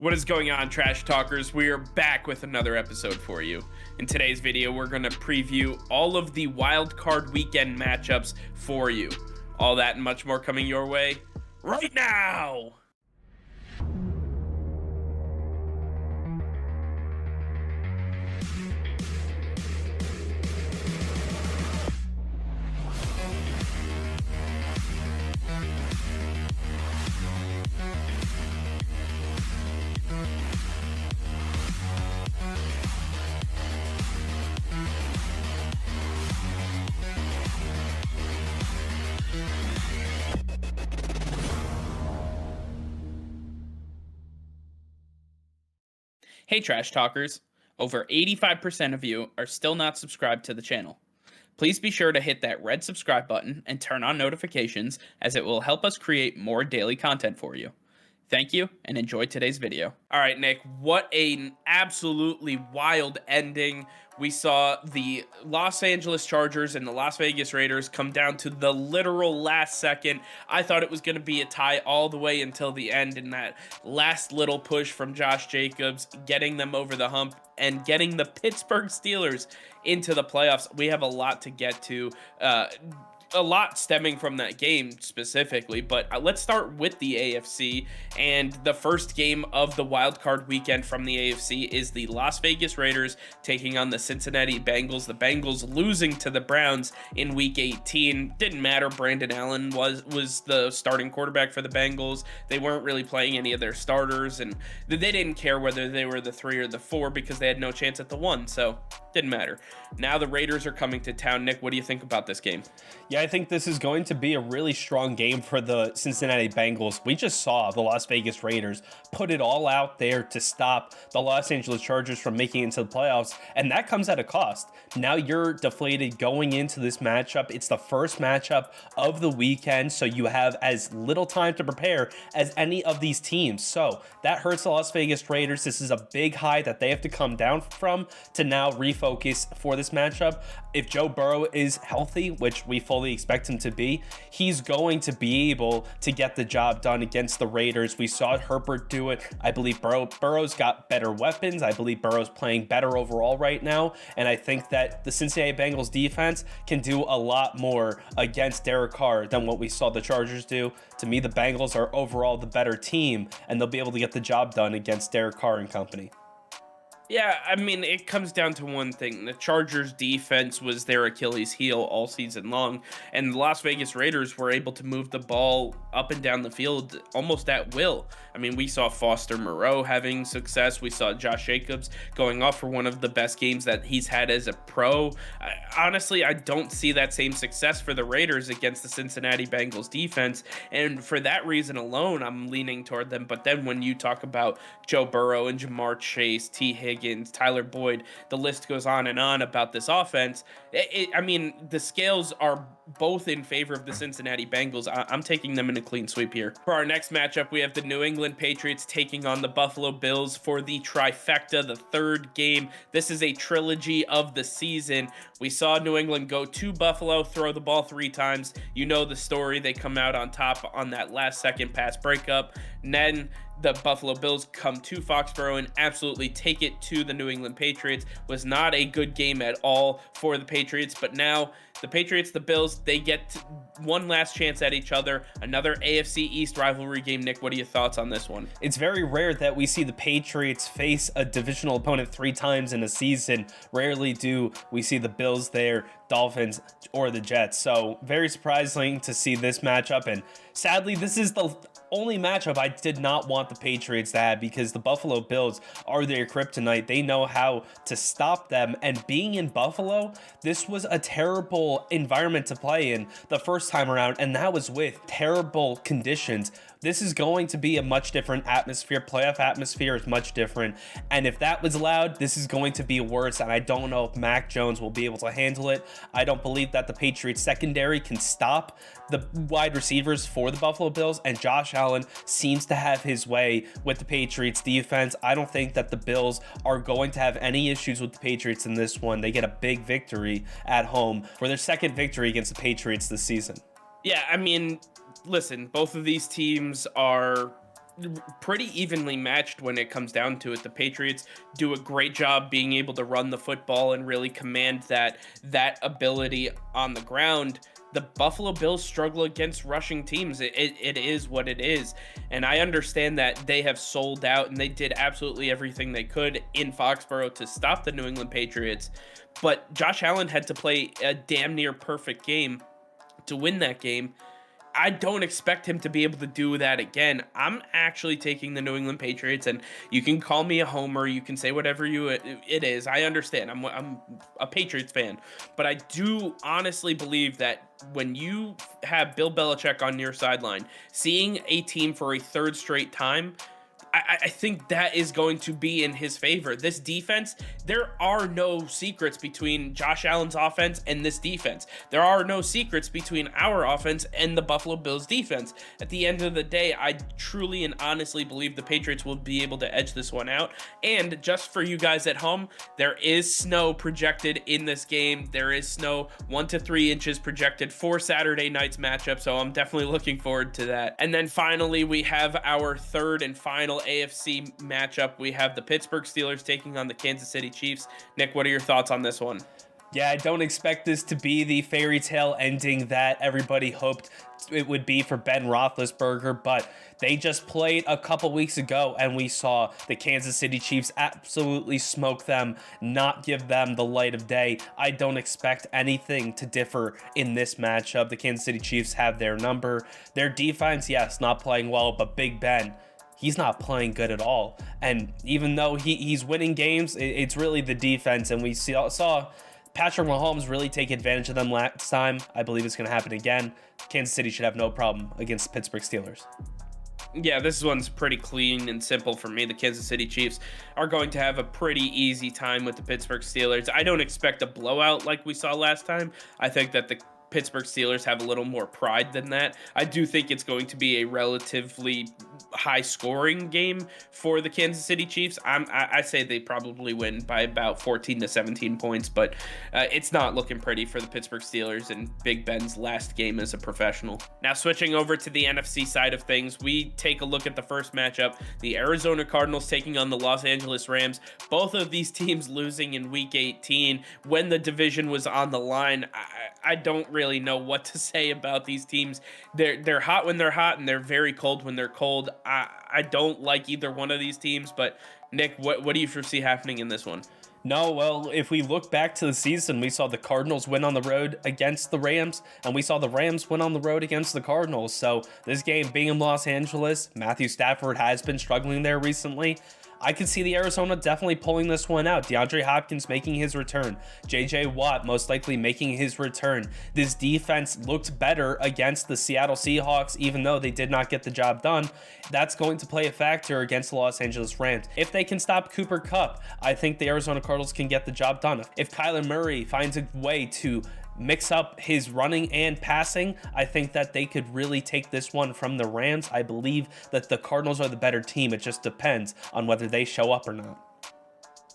What is going on, Trash Talkers? We are back with another episode for you. In today's video, we're going to preview all of the wild card weekend matchups for you. All that and much more coming your way right now. Hey Trash Talkers, over 85% of you are still not subscribed to the channel. Please be sure to hit that red subscribe button and turn on notifications, as it will help us create more daily content for you. Thank you and enjoy today's video. All right, Nick, what an absolutely wild ending. We saw the Los Angeles Chargers and the Las Vegas Raiders come down to the literal last second. I thought it was going to be a tie all the way until the end, and that last little push from Josh Jacobs getting them over the hump and getting the Pittsburgh Steelers into the playoffs. We have a lot to get to. A lot stemming from that game specifically, but let's start with the AFC. And the first game of the wild card weekend from the AFC is the Las Vegas Raiders taking on the Cincinnati Bengals. The Bengals losing to the Browns in week 18. Didn't matter. Brandon Allen was the starting quarterback for the Bengals. They weren't really playing any of their starters, and they didn't care whether they were the 3 or the 4 because they had no chance at the 1, so didn't matter. Now the Raiders are coming to town. Nick, what do you think about this game? Yeah, I think this is going to be a really strong game for the Cincinnati Bengals. We just saw the Las Vegas Raiders put it all out there to stop the Los Angeles Chargers from making it into the playoffs, and that comes at a cost. Now you're deflated going into this matchup. It's the first matchup of the weekend, so you have as little time to prepare as any of these teams. So that hurts the Las Vegas Raiders. This is a big high that they have to come down from to now refocus for this matchup. If Joe Burrow is healthy, which we fully expect him to be, he's going to be able to get the job done against the Raiders. We saw Herbert do it. I believe Burrow's got better weapons. I believe Burrow's playing better overall right now, and I think that the Cincinnati Bengals defense can do a lot more against Derek Carr than what we saw the Chargers do. To me, the Bengals are overall the better team, and they'll be able to get the job done against Derek Carr and company. Yeah, I mean, it comes down to one thing. The Chargers defense was their Achilles heel all season long, and the Las Vegas Raiders were able to move the ball up and down the field almost at will. I mean, we saw Foster Moreau having success. We saw Josh Jacobs going off for one of the best games that he's had as a pro. Honestly, I don't see that same success for the Raiders against the Cincinnati Bengals defense, and for that reason alone, I'm leaning toward them. But then when you talk about Joe Burrow and Jamar Chase, T. Higgins, Tyler Boyd, the list goes on and on about this offense. I mean, the scales are both in favor of the Cincinnati Bengals. I'm taking them in a clean sweep here. For our next matchup, we have the New England Patriots taking on the Buffalo Bills for the trifecta, the third game. This is a trilogy of the season. We saw New England go to Buffalo, throw the ball 3 times. You know the story. They come out on top on that last second pass breakup. And then the Buffalo Bills come to Foxborough and absolutely take it to the New England Patriots. Was not a good game at all for the Patriots, but now the Patriots, the Bills, they get one last chance at each other. Another AFC East rivalry game. Nick, what are your thoughts on this one? It's very rare that we see the Patriots face a divisional opponent 3 times in a season. Rarely do we see the Bills there, Dolphins, or the Jets. So very surprising to see this matchup. And sadly, this is the only matchup I did not want the Patriots to have, because the Buffalo Bills are their kryptonite. They know how to stop them. And being in Buffalo, this was a terrible environment to play in the first time around, and that was with terrible conditions. This is going to be a much different atmosphere. Playoff atmosphere is much different. And if that was allowed, this is going to be worse. And I don't know if Mac Jones will be able to handle it. I don't believe that the Patriots secondary can stop the wide receivers for the Buffalo Bills. And Josh Allen seems to have his way with the Patriots defense. I don't think that the Bills are going to have any issues with the Patriots in this one. They get a big victory at home for their second victory against the Patriots this season. Yeah, I mean, listen, both of these teams are pretty evenly matched when it comes down to it. The Patriots do a great job being able to run the football and really command that ability on the ground. The Buffalo Bills struggle against rushing teams. It is what it is. And I understand that they have sold out and they did absolutely everything they could in Foxborough to stop the New England Patriots. But Josh Allen had to play a damn near perfect game to win that game. I don't expect him to be able to do that again. I'm actually taking the New England Patriots, and you can call me a homer. You can say whatever it is. I understand. I'm a Patriots fan, but I do honestly believe that when you have Bill Belichick on your sideline, seeing a team for a third straight time, I think that is going to be in his favor. This defense, there are no secrets between Josh Allen's offense and this defense. There are no secrets between our offense and the Buffalo Bills defense. At the end of the day, I truly and honestly believe the Patriots will be able to edge this one out. And just for you guys at home, there is snow projected in this game. There is snow 1 to 3 inches projected for Saturday night's matchup, so I'm definitely looking forward to that. And then finally, we have our third and final AFC matchup. We have the Pittsburgh Steelers taking on the Kansas City Chiefs. Nick, what are your thoughts on this one? Yeah, I don't expect this to be the fairy tale ending that everybody hoped it would be for Ben Roethlisberger, but they just played a couple weeks ago and we saw the Kansas City Chiefs absolutely smoke them, not give them the light of day. I don't expect anything to differ in this matchup. The Kansas City Chiefs have their number. Their defense, yes, not playing well, but Big Ben, he's not playing good at all. And even though he's winning games, it's really the defense. And we saw Patrick Mahomes really take advantage of them last time. I believe it's going to happen again. Kansas City should have no problem against the Pittsburgh Steelers. Yeah, this one's pretty clean and simple for me. The Kansas City Chiefs are going to have a pretty easy time with the Pittsburgh Steelers. I don't expect a blowout like we saw last time. I think that the Pittsburgh Steelers have a little more pride than that. I do think it's going to be a relatively high scoring game for the Kansas City Chiefs. I say they probably win by about 14 to 17 points, but it's not looking pretty for the Pittsburgh Steelers and Big Ben's last game as a professional. Now switching over to the NFC side of things, we take a look at the first matchup, the Arizona Cardinals taking on the Los Angeles Rams. Both of these teams losing in week 18 when the division was on the line. I don't really know what to say about these teams. They're hot when they're hot and they're very cold when they're cold. I don't like either one of these teams, but Nick, what do you foresee happening in this one? No, well, if we look back to the season, we saw the Cardinals win on the road against the Rams, and we saw the Rams win on the road against the Cardinals. So this game being in Los Angeles, Matthew Stafford has been struggling there recently. I could see the Arizona definitely pulling this one out. DeAndre Hopkins making his return. J.J. Watt most likely making his return. This defense looked better against the Seattle Seahawks, even though they did not get the job done. That's going to play a factor against the Los Angeles Rams. If they can stop Cooper Kupp, I think the Arizona Cardinals can get the job done. If Kyler Murray finds a way to mix up his running and passing, I think that they could really take this one from the Rams. I believe that the Cardinals are the better team. It just depends on whether they show up or not.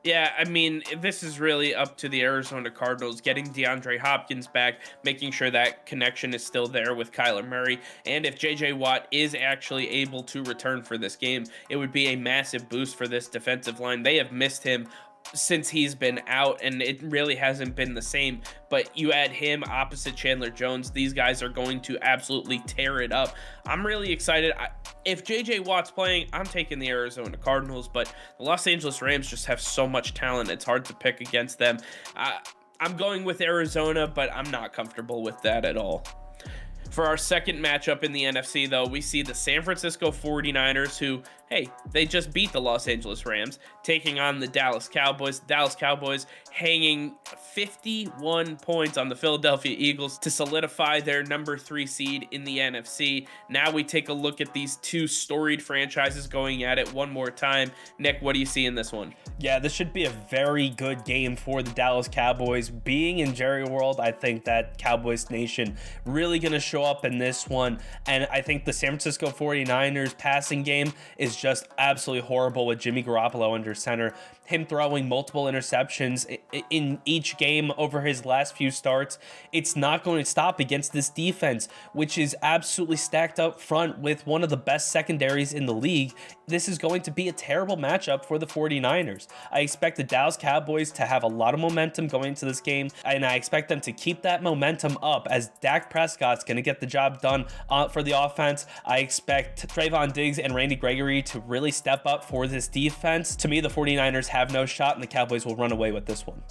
Yeah, I mean, this is really up to the Arizona Cardinals getting DeAndre Hopkins back, making sure that connection is still there with Kyler Murray. And if J.J. Watt is actually able to return for this game, it would be a massive boost for this defensive line. They have missed him since he's been out, and it really hasn't been the same. But you add him opposite Chandler Jones, these guys are going to absolutely tear it up. I'm really excited. If JJ Watt's playing, I'm taking the Arizona Cardinals, but the Los Angeles Rams just have so much talent, it's hard to pick against them. I'm going with Arizona, but I'm not comfortable with that at all. For our second matchup in the NFC, though, we see the San Francisco 49ers, who, hey, they just beat the Los Angeles Rams, taking on the Dallas Cowboys. The Dallas Cowboys hanging 51 points on the Philadelphia Eagles to solidify their number 3 seed in the NFC. Now we take a look at these two storied franchises going at it one more time. Nick, what do you see in this one? Yeah, this should be a very good game for the Dallas Cowboys. Being in Jerry World, I think that Cowboys Nation really going to show up in this one. And I think the San Francisco 49ers passing game is just absolutely horrible with Jimmy Garoppolo under center. Him throwing multiple interceptions in each game over his last few starts. It's not going to stop against this defense, which is absolutely stacked up front with one of the best secondaries in the league. This is going to be a terrible matchup for the 49ers. I expect the Dallas Cowboys to have a lot of momentum going into this game, and I expect them to keep that momentum up as Dak Prescott's going to get the job done for the offense. I expect Trayvon Diggs and Randy Gregory to really step up for this defense. To me, the 49ers have no shot, and the Cowboys will run away with this one.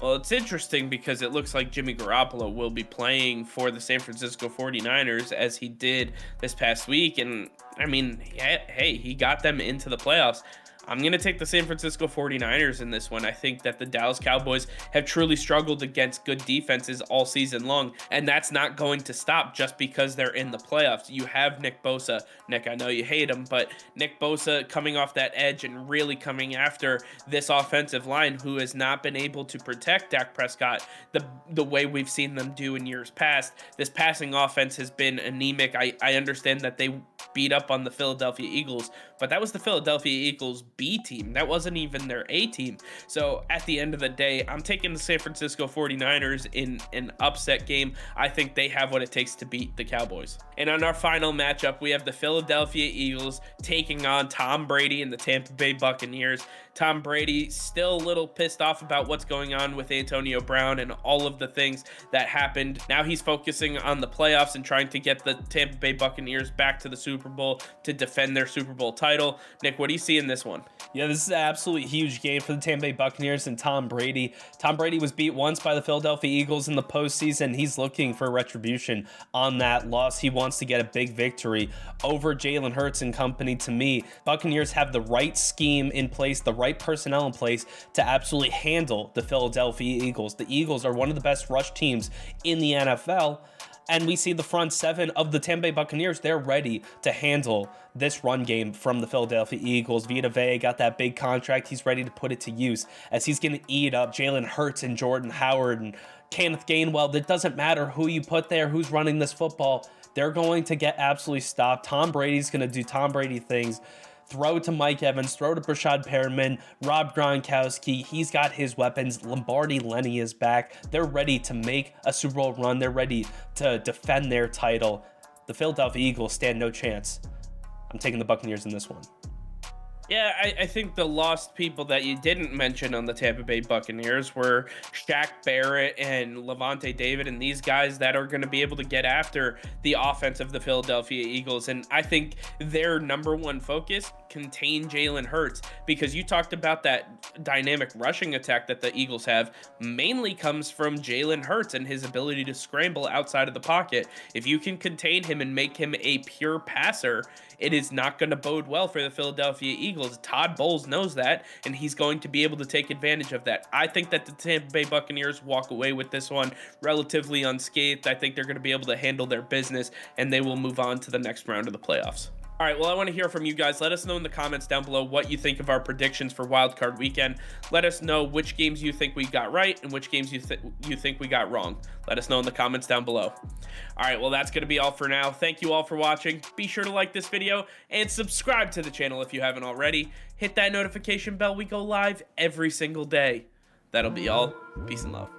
Well, it's interesting because it looks like Jimmy Garoppolo will be playing for the San Francisco 49ers as he did this past week. And I mean, hey, he got them into the playoffs. I'm going to take the San Francisco 49ers in this one. I think that the Dallas Cowboys have truly struggled against good defenses all season long, and that's not going to stop just because they're in the playoffs. You have Nick Bosa. Nick, I know you hate him, but Nick Bosa coming off that edge and really coming after this offensive line who has not been able to protect Dak Prescott the way we've seen them do in years past. This passing offense has been anemic. I understand that they beat up on the Philadelphia Eagles, but that was the Philadelphia Eagles B team. That wasn't even their A team. So at the end of the day, I'm taking the San Francisco 49ers in an upset game. I think they have what it takes to beat the Cowboys. And on our final matchup, we have the Philadelphia Eagles taking on Tom Brady and the Tampa Bay Buccaneers. Tom Brady still a little pissed off about what's going on with Antonio Brown and all of the things that happened. Now he's focusing on the playoffs and trying to get the Tampa Bay Buccaneers back to the Super Bowl to defend their Super Bowl title. Nick, what do you see in this one? Yeah, this is an absolutely huge game for the Tampa Bay Buccaneers and Tom Brady. Tom Brady was beat once by the Philadelphia Eagles in the postseason. He's looking for retribution on that loss. He wants to get a big victory over Jalen Hurts and company. To me, Buccaneers have the right scheme in place, the right personnel in place to absolutely handle the Philadelphia Eagles. The Eagles are one of the best rush teams in the NFL. And we see the front seven of the Tampa Bay Buccaneers. They're ready to handle this run game from the Philadelphia Eagles. Vita Vea got that big contract. He's ready to put it to use as he's going to eat up Jalen Hurts and Jordan Howard and Kenneth Gainwell. It doesn't matter who you put there, who's running this football. They're going to get absolutely stopped. Tom Brady's going to do Tom Brady things. Throw to Mike Evans, throw to Brashad Perriman, Rob Gronkowski. He's got his weapons. Lombardi Lenny is back. They're ready to make a Super Bowl run. They're ready to defend their title. The Philadelphia Eagles stand no chance. I'm taking the Buccaneers in this one. Yeah, I think the lost people that you didn't mention on the Tampa Bay Buccaneers were Shaq Barrett and Levante David and these guys that are going to be able to get after the offense of the Philadelphia Eagles. And I think their number one focus, contain Jalen Hurts, because you talked about that dynamic rushing attack that the Eagles have mainly comes from Jalen Hurts and his ability to scramble outside of the pocket. If you can contain him and make him a pure passer, it is not going to bode well for the Philadelphia Eagles. Todd Bowles knows that, and he's going to be able to take advantage of that. I think that the Tampa Bay Buccaneers walk away with this one relatively unscathed. I think they're going to be able to handle their business, and they will move on to the next round of the playoffs. All right, well, I want to hear from you guys. Let us know in the comments down below what you think of our predictions for Wild Card Weekend. Let us know which games you think we got right and which games you think we got wrong. Let us know in the comments down below. All right, well, that's going to be all for now. Thank you all for watching. Be sure to like this video and subscribe to the channel if you haven't already. Hit that notification bell. We go live every single day. That'll be all. Peace and love.